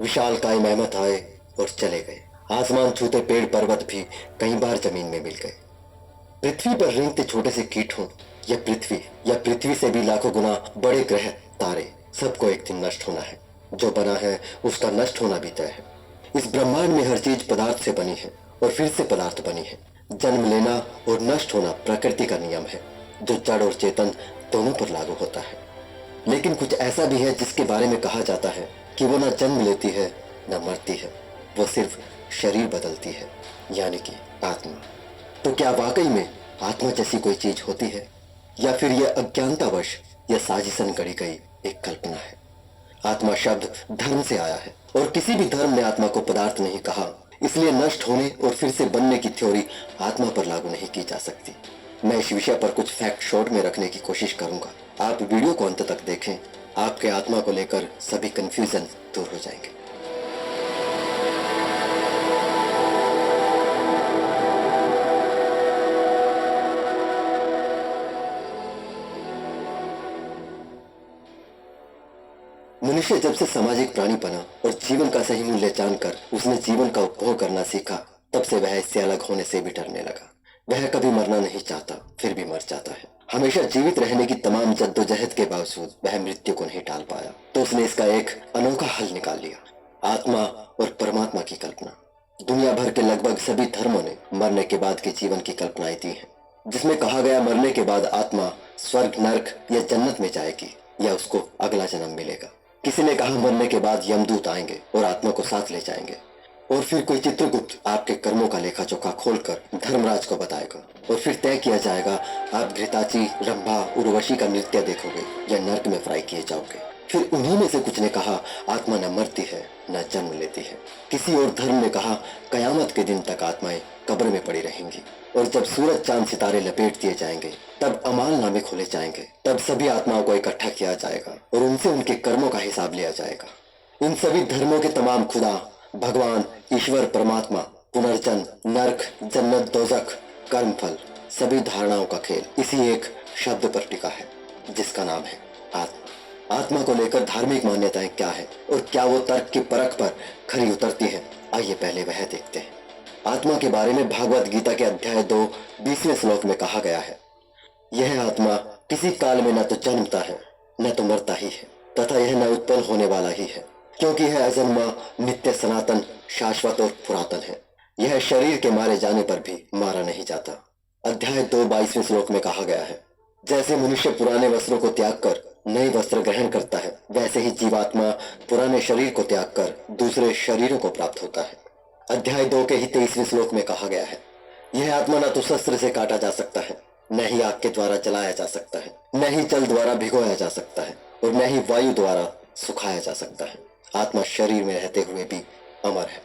विशालकाय मेहमत आए और चले गए। आसमान छूते पेड़ पर्वत भी कई बार जमीन में मिल गए। पृथ्वी पर रेंगते छोटे से कीट हों या पृथ्वी से भी लाखों गुना बड़े ग्रह तारे, सबको एक दिन नष्ट होना है। जो बना है उसका नष्ट होना भी तय है। इस ब्रह्मांड में हर चीज पदार्थ से बनी है और फिर से पदार्थ बनी है। जन्म लेना और नष्ट होना प्रकृति का नियम है, जो जड़ और चेतन दोनों पर लागू होता है। लेकिन कुछ ऐसा भी है जिसके बारे में कहा जाता है कि वो न जन्म लेती है न मरती है, वो सिर्फ शरीर बदलती है, यानी कि आत्मा। तो क्या वाकई में आत्मा जैसी कोई चीज होती है, या फिर यह अज्ञानतावश या साजिशन गढ़ी गई एक कल्पना है? आत्मा शब्द धर्म से आया है और किसी भी धर्म ने आत्मा को पदार्थ नहीं कहा, इसलिए नष्ट होने और फिर से बनने की थ्योरी आत्मा पर लागू नहीं की जा सकती। मैं इस विषय पर कुछ फैक्ट शॉर्ट में रखने की कोशिश करूंगा। आप वीडियो को अंत तक देखें, आपके आत्मा को लेकर सभी कंफ्यूजन दूर हो जाएंगे। मनुष्य जब से सामाजिक प्राणी बना और जीवन का सही मूल्य जानकर उसने जीवन का उपभोग करना सीखा, तब से वह इससे अलग होने से भी डरने लगा। वह कभी मरना नहीं चाहता, फिर भी मर जाता है। हमेशा जीवित रहने की तमाम जद्दोजहद के बावजूद वह मृत्यु को नहीं टाल पाया, तो उसने इसका एक अनोखा हल निकाल लिया, आत्मा और परमात्मा की कल्पना। दुनिया भर के लगभग सभी धर्मों ने मरने के बाद के जीवन की कल्पनाएं दी हैं, जिसमें कहा गया मरने के बाद आत्मा स्वर्ग, नर्क या जन्नत में जाएगी या उसको अगला जन्म मिलेगा। किसी ने कहा मरने के बाद यमदूत आएंगे और आत्मा को साथ ले जाएंगे, और फिर कोई चित्रगुप्त आपके कर्मों का लेखा जोखा खोलकर धर्मराज को बताएगा और फिर तय किया जाएगा आप घृताची, रंभा, उर्वशी का नृत्य देखोगे या नर्क में फ्राई किए जाओगे। फिर उन्हीं में से कुछ ने कहा आत्मा न मरती है न जन्म लेती है। किसी और धर्म ने कहा कयामत के दिन तक आत्माएं कब्र में पड़ी रहेंगी, और जब सूरज चांद सितारे लपेट दिए जाएंगे तब अमाल नामे खोले जाएंगे। तब सभी आत्माओं को इकट्ठा किया जाएगा और उनसे उनके कर्मों का हिसाब लिया जाएगा। इन सभी धर्मों के तमाम खुदा, भगवान, ईश्वर, परमात्मा, पुनर्जन्म, नर्क, जन्नत, दोजख, कर्मफल, सभी धारणाओं का खेल इसी एक शब्द पर टिका है, जिसका नाम है आत्मा। आत्मा को लेकर धार्मिक मान्यताएं क्या है और क्या वो तर्क की परख पर खरी उतरती है, आइए पहले वह देखते हैं। आत्मा के बारे में भागवत गीता के अध्याय 2 20वें श्लोक में कहा गया है, यह आत्मा किसी काल में न तो जन्मता है न तो मरता ही है, तथा यह न उत्पन्न होने वाला ही है, क्योंकि यह अजन्मा, नित्य, सनातन, शाश्वत और पुरातन है। यह शरीर के मारे जाने पर भी मारा नहीं जाता। अध्याय 2 22वें श्लोक में कहा गया है, जैसे मनुष्य पुराने वस्त्रों को त्याग कर नए वस्त्र ग्रहण करता है, वैसे ही जीवात्मा पुराने शरीर को त्याग कर दूसरे शरीरों को प्राप्त होता है। अध्याय 2 के ही 23वें श्लोक में कहा गया है, यह आत्मा न तो शस्त्र से काटा जा सकता है, न ही आग के द्वारा जलाया जा सकता है, न ही जल द्वारा भिगोया जा सकता है, और न ही वायु द्वारा सुखाया जा सकता है। आत्मा शरीर में रहते हुए भी अमर है।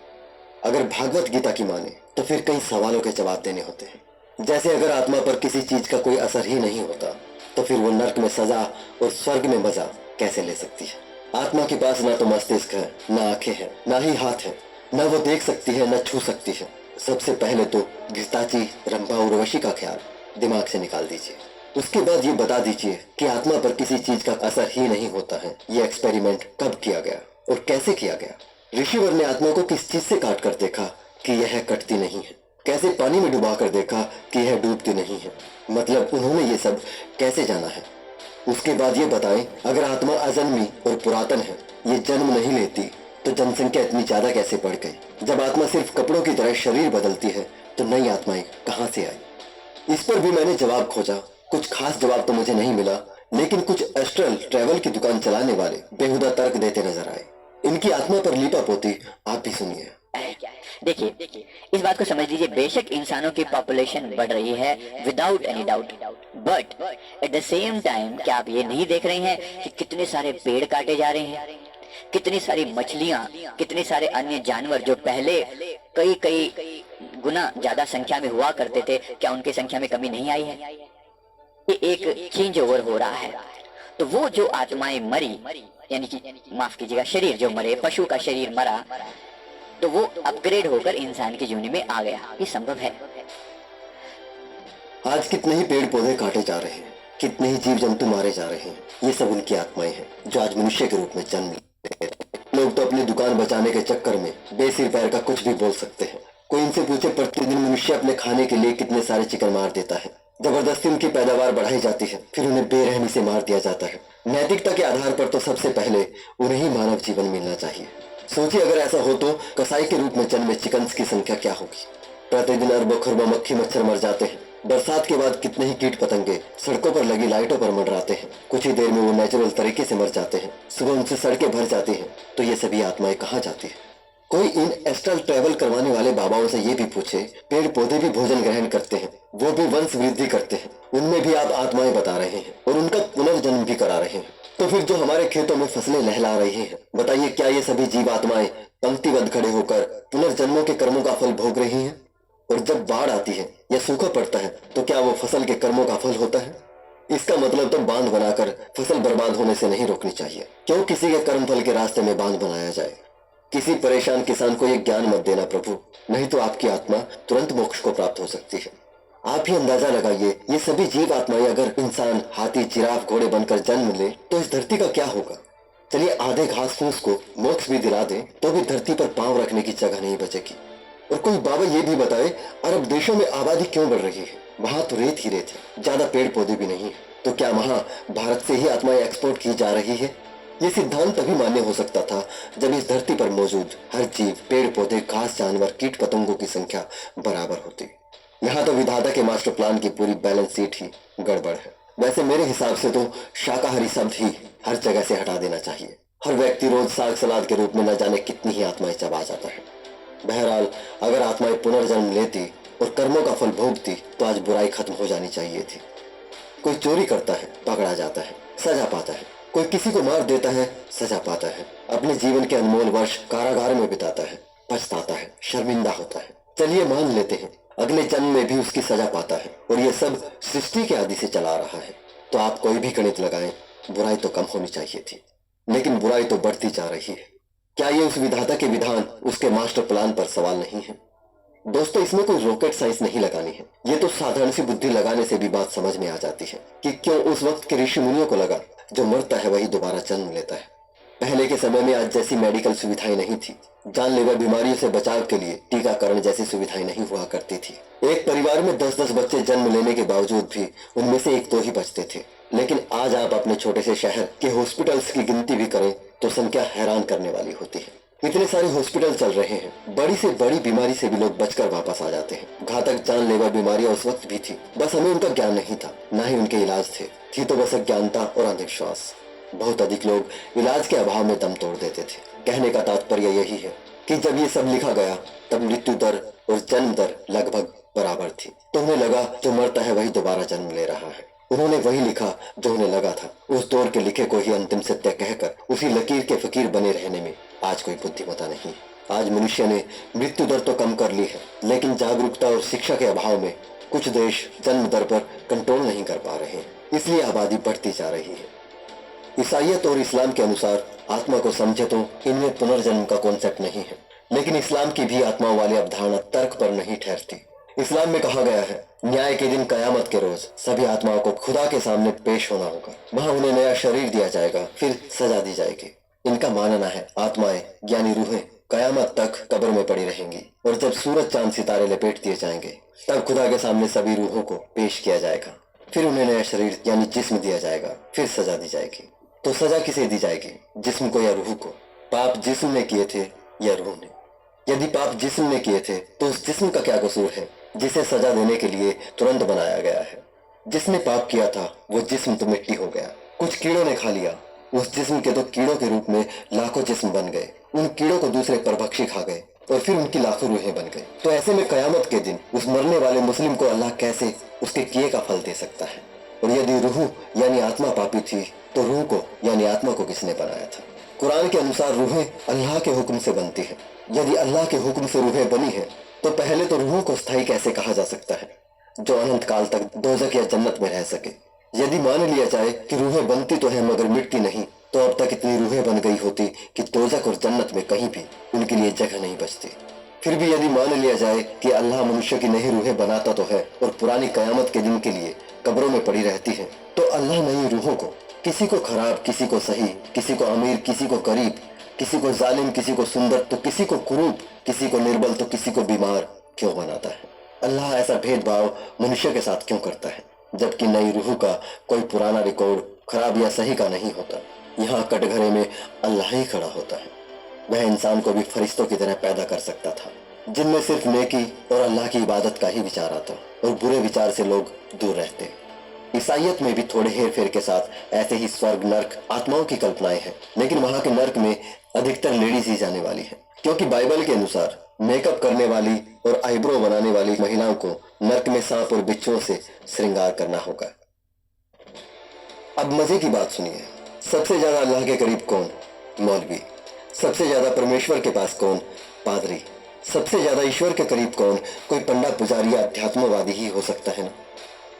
अगर भागवत गीता की माने तो फिर कई सवालों के जवाब देने होते हैं। जैसे अगर आत्मा पर किसी चीज का कोई असर ही नहीं होता तो फिर वो नर्क में सजा और स्वर्ग में मजा कैसे ले सकती है? आत्मा के पास ना तो मस्तिष्क है, न आंखें हैं, ना ही हाथ है, न वो देख सकती है न छू सकती है। सबसे पहले तो घृताची, रंभा, उर्वशी का ख्याल दिमाग से निकाल दीजिए। उसके बाद ये बता दीजिए कि आत्मा पर किसी चीज का असर ही नहीं होता है, ये एक्सपेरिमेंट कब किया गया और कैसे किया गया? ऋषिवर ने आत्मा को किस चीज से काट कर देखा कि यह कटती नहीं है? कैसे पानी में डुबा कर देखा कि यह डूबती नहीं है? मतलब उन्होंने ये सब कैसे जाना है? उसके बाद ये बताएं, अगर आत्मा अजन्मी और पुरातन है, ये जन्म नहीं लेती, तो जनसंख्या इतनी ज्यादा कैसे बढ़ गई? जब आत्मा सिर्फ कपड़ों की तरह शरीर बदलती है तो नई आत्माएं कहां से आई? इस पर भी मैंने जवाब खोजा। कुछ खास जवाब तो मुझे नहीं मिला, लेकिन कुछ एस्ट्रल ट्रैवल की दुकान चलाने वाले बेहुदा तर्क देते नजर आए। इनकी आत्मा पर लीपा पोती आप भी सुनिए। देखिए, इस बात को समझ लीजिए, बेशक इंसानों की पॉपुलेशन बढ़ रही है without any doubt, but at the same time क्या आप ये नहीं देख रहे हैं कि कितने सारे पेड़ काटे जा रहे हैं, कितनी सारी मछलियां, कितने सारे अन्य जानवर जो पहले कई कई गुना ज्यादा संख्या में हुआ करते थे, क्या उनकी संख्या में कमी नहीं आई है? ये एक चेंज ओवर हो रहा है। तो वो जो आत्माएं मरी, यानी कि माफ कीजिएगा, शरीर जो मरे, पशु का शरीर मरा, तो वो अपग्रेड होकर इंसान की जूनी में आ गया। ये संभव है। आज कितने ही पेड़ पौधे काटे जा रहे हैं, कितने ही जीव जंतु मारे जा रहे हैं, ये सब उनकी आत्माएं हैं जो आज मनुष्य के रूप में जन्म ले रहे हैं। लोग तो अपनी दुकान बचाने के चक्कर में बेसिर पैर का कुछ भी बोल सकते हैं। कोई इनसे पूछे प्रतिदिन मनुष्य अपने खाने के लिए कितने सारे चिकन मार देता है। जबरदस्ती उनकी पैदावार बढ़ाई जाती है, फिर उन्हें बेरहमी से मार दिया जाता है। नैतिकता के आधार पर तो सबसे पहले उन्हें ही मानव जीवन मिलना चाहिए। सोचिए अगर ऐसा हो तो कसाई के रूप में जन्मे चिकन्स की संख्या क्या होगी। प्रतिदिन अरबों खरबों मक्खी मच्छर मर जाते हैं। बरसात के बाद कितने ही कीट पतंगे सड़कों पर लगी लाइटों पर मंडराते हैं। कुछ ही देर में वो नेचुरल तरीके से मर जाते हैं। सुबह उनसे सड़कें भर जाती हैं। तो ये सभी आत्माएं कहाँ जाती है? कोई इन एस्ट्रल ट्रेवल करवाने वाले बाबाओं से ये भी पूछे, पेड़ पौधे भी भोजन ग्रहण करते हैं, वो भी वंश वृद्धि करते हैं, उनमें भी आप आत्माएं बता रहे हैं और उनका पुनर्जन्म भी करा रहे हैं। तो फिर जो हमारे खेतों में फसलें लहला रही हैं, बताइए क्या ये सभी जीव आत्माएं पंक्तिबद्ध खड़े होकर पुनर्जन्मों के कर्मों का फल भोग रही हैं? और जब बाढ़ आती है या सूखा पड़ता है तो क्या वो फसल के कर्मों का फल होता है? इसका मतलब तो बांध बनाकर फसल बर्बाद होने से नहीं रोकनी चाहिए। क्यों किसी के कर्म फल के रास्ते में बांध बनाया जाए? किसी परेशान किसान को ये ज्ञान मत देना प्रभु, नहीं तो आपकी आत्मा तुरंत मोक्ष को प्राप्त हो सकती है। आप ही अंदाजा लगाइए, ये सभी जीव आत्माएं अगर इंसान, हाथी, जिराफ, घोड़े बनकर जन्म ले तो इस धरती का क्या होगा? चलिए आधे घास फूस को मोक्ष भी दिला दे तो भी धरती पर पांव रखने की जगह नहीं बचेगी। और कोई बाबा ये भी बताए, अरब देशों में आबादी क्यों बढ़ रही है? वहां तो रेत ही रेत है, ज्यादा पेड़ पौधे भी नहीं है। तो क्या वहां भारत से ही आत्माएं एक्सपोर्ट की जा रही है? ये सिद्धांत तभी मान्य हो सकता था जब इस धरती पर मौजूद हर जीव, पेड़ पौधे, घास, जानवर, कीट पतंगों की संख्या बराबर होती। यहाँ तो विधाता के मास्टर प्लान की पूरी बैलेंस शीट ही गड़बड़ है। वैसे मेरे हिसाब से तो शाकाहारी शब्द ही हर जगह से हटा देना चाहिए। हर व्यक्ति रोज साग सलाद के रूप में न जाने कितनी ही आत्माएं चबा जाता है। बहरहाल अगर आत्माएं पुनर्जन्म लेती और कर्मों का फल भोगती तो आज बुराई खत्म हो जानी चाहिए थी। कोई चोरी करता है, पकड़ा जाता है, सजा पाता है। कोई किसी को मार देता है, सजा पाता है। अपने जीवन के अनमोल वर्ष कारागार में बिताता है, पछताता है, शर्मिंदा होता है। चलिए मान लेते हैं अगले जन्म में भी उसकी सजा पाता है और ये सब सृष्टि के आदि से चला रहा है। तो आप कोई भी गणित लगाएं, बुराई तो कम होनी चाहिए थी, लेकिन बुराई तो बढ़ती जा रही है। क्या ये उस विधाता के विधान, उसके मास्टर प्लान पर सवाल नहीं है? दोस्तों, इसमें कोई रॉकेट साइंस नहीं लगानी है। ये तो साधारण सी बुद्धि लगाने से भी बात समझ में आ जाती है कि क्यों उस वक्त के ऋषि मुनियों को लगा जो मरता है वही दोबारा जन्म लेता है। पहले के समय में आज जैसी मेडिकल सुविधाएं नहीं थी। जानलेवा बीमारियों से बचाव के लिए टीकाकरण जैसी सुविधाएं नहीं हुआ करती थी। एक परिवार में 10-10 बच्चे जन्म लेने के बावजूद भी उनमें से एक दो ही बचते थे। लेकिन आज आप अपने छोटे से शहर के हॉस्पिटल्स की गिनती भी करें तो संख्या हैरान करने वाली होती है। इतने सारे हॉस्पिटल चल रहे हैं, बड़ी से बड़ी बीमारी से भी लोग बचकर वापस आ जाते हैं। घातक जानलेवा बीमारियां उस वक्त भी थी, बस हमें उनका ज्ञान नहीं था, ना ही उनके इलाज थे। थी तो बस अज्ञानता और अंधविश्वास। बहुत अधिक लोग इलाज के अभाव में दम तोड़ देते थे। कहने का तात्पर्य यही है कि जब ये सब लिखा गया तब मृत्यु दर और जन्म दर लगभग बराबर थी। तो उन्हें लगा जो मरता है वही दोबारा जन्म ले रहा है। उन्होंने वही लिखा जो उन्हें लगा था। उस दौर के लिखे को ही अंतिम सत्य कहकर उसी लकीर के फकीर बने रहने में आज कोई बुद्धिमत्ता नहीं। आज मनुष्य ने मृत्यु दर तो कम कर ली है, लेकिन जागरूकता और शिक्षा के अभाव में कुछ देश जन्म दर पर कंट्रोल नहीं कर पा रहे हैं, इसलिए आबादी बढ़ती जा रही है। ईसाइयत और इस्लाम के अनुसार आत्मा को समझे तो इनमें पुनर्जन्म का कॉन्सेप्ट नहीं है, लेकिन इस्लाम की भी आत्माओं वाली अवधारणा तर्क पर नहीं ठहरती। इस्लाम में कहा गया है, न्याय के दिन कयामत के रोज सभी आत्माओं को खुदा के सामने पेश होना होगा। वहां उन्हें नया शरीर दिया जाएगा, फिर सजा दी जाएगी। इनका मानना है आत्माएं यानी रूहें कयामत तक कब्र में पड़ी रहेंगी और जब सूरज चांद सितारे लपेट दिए जाएंगे तब खुदा के सामने सभी रूहों को पेश किया जाएगा। फिर उन्हें नया शरीर यानी जिस्म दिया जाएगा, फिर सजा दी जाएगी। तो सजा किसे दी जाएगी, जिस्म को या रूह को? पाप जिस्म ने किए थे या रूह ने? यदि पाप जिस्म ने किए थे तो उस जिस्म का क्या कसूर है जिसे सजा देने के लिए तुरंत बनाया गया है? जिसने पाप किया था वो जिस्म तो मिट्टी हो गया, कुछ कीड़ों ने खा लिया। उस जिस्म के तो कीड़ों के रूप में लाखों जिस्म बन गए। उन कीड़ों को दूसरे परभक्षी खा गए और फिर उनकी लाखों रूहें बन गई। तो ऐसे में कयामत के दिन उस मरने वाले मुस्लिम को अल्लाह कैसे उसके किए का फल दे सकता है? और यदि रूह यानी आत्मा पापी थी तो रूह को यानी आत्मा को किसने बनाया था? कुरान के अनुसार रूहें अल्लाह के हुक्म से बनती है। यदि अल्लाह के हुक्म से रूहें बनी है तो पहले तो रूहों को स्थायी कैसे कहा जा सकता है जो अनंत काल तक दोजख या जन्नत में रह सके? यदि मान लिया जाए कि रूहें बनती तो है मगर मिटती नहीं, तो अब तक इतनी रूहें बन गई होती कि दोजख और जन्नत में कहीं भी उनके लिए जगह नहीं बचती। फिर भी यदि मान लिया जाए कि अल्लाह मनुष्य की नई रूहें बनाता तो है और पुरानी कयामत के दिन के लिए कब्रों में पड़ी रहती है, तो अल्लाह नई रूहों को, किसी को खराब, किसी को सही, किसी को अमीर, किसी को गरीब, किसी को जालिम, किसी को सुंदर तो किसी को कुरूप, किसी को निर्बल तो किसी को बीमार क्यों बनाता है? अल्लाह ऐसा भेदभाव मनुष्य के साथ क्यों करता है, जबकि नई रूह का कोई पुराना रिकॉर्ड खराब या सही का नहीं होता। यहाँ कटघरे में अल्लाह ही खड़ा होता है। वह इंसान को भी फरिश्तों की तरह पैदा कर सकता था, जिनमें सिर्फ नेकी और अल्लाह की इबादत का ही विचार आता और बुरे विचार से लोग दूर रहते। ईसाइयत में भी थोड़े हेर फेर के साथ ऐसे ही स्वर्ग नर्क आत्माओं की कल्पनाएं हैं, लेकिन वहां के नर्क में अधिकतर लेडीज ही जाने वाली है, क्योंकि बाइबल के अनुसार मेकअप करने वाली और आईब्रो बनाने वाली महिलाओं को नर्क में सांप और बिच्छुओं से श्रृंगार करना होगा। अब मजे की बात सुनिए, सबसे ज्यादा अल्लाह के करीब कौन? मौलवी। सबसे ज्यादा परमेश्वर के पास कौन? पादरी। सबसे ज्यादा ईश्वर के करीब कौन? कोई पंडा, पुजारी या अध्यात्मवादी ही हो सकता है ना।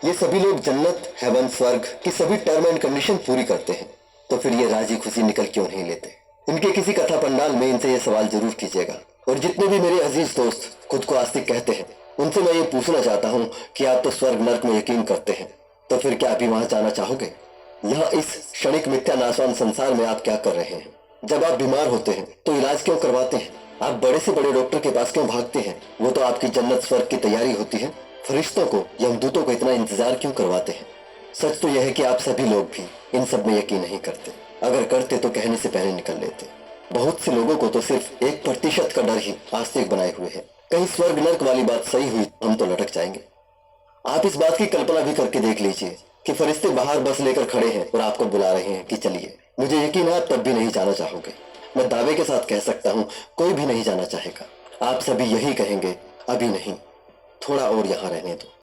ये सभी लोग जन्नत, हेवन, स्वर्ग की सभी टर्म एंड कंडीशन पूरी करते हैं, तो फिर ये राजी खुशी निकल क्यों नहीं लेते? इनके किसी कथा पंडाल में इनसे ये सवाल जरूर कीजिएगा। और जितने भी मेरे अजीज दोस्त खुद को आस्तिक कहते हैं, उनसे मैं ये पूछना चाहता हूँ कि आप तो स्वर्ग नर्क में यकीन करते हैं, तो फिर क्या आप भी वहां जाना चाहोगे? यहाँ इस क्षणिक मिथ्या नाशवान संसार में आप क्या कर रहे हैं? जब आप बीमार होते हैं तो इलाज क्यों करवाते हैं? आप बड़े से बड़े डॉक्टर के पास क्यों भागते हैं? वो तो आपकी जन्नत स्वर्ग की तैयारी होती है। फरिश्तों को, यमदूतों को इतना इंतजार क्यों करवाते हैं? सच तो यह है कि आप सभी लोग भी इन सब में यकीन नहीं करते। अगर करते तो कहने से पहले निकल लेते। बहुत से लोगों को तो सिर्फ 1% का डर ही आस्तिक बनाए हुए है। कहीं स्वर्ग नर्क वाली बात सही हुई हम तो लटक जाएंगे। आप इस बात की कल्पना भी करके देख लीजिए कि फरिश्ते बाहर बस लेकर खड़े हैं और आपको बुला रहे हैं कि चलिए। मुझे यकीन है आप तब भी नहीं जाना चाहोगे। मैं दावे के साथ कह सकता हूँ कोई भी नहीं जाना चाहेगा। आप सभी यही कहेंगे, अभी नहीं, थोड़ा और यहाँ रहने दो।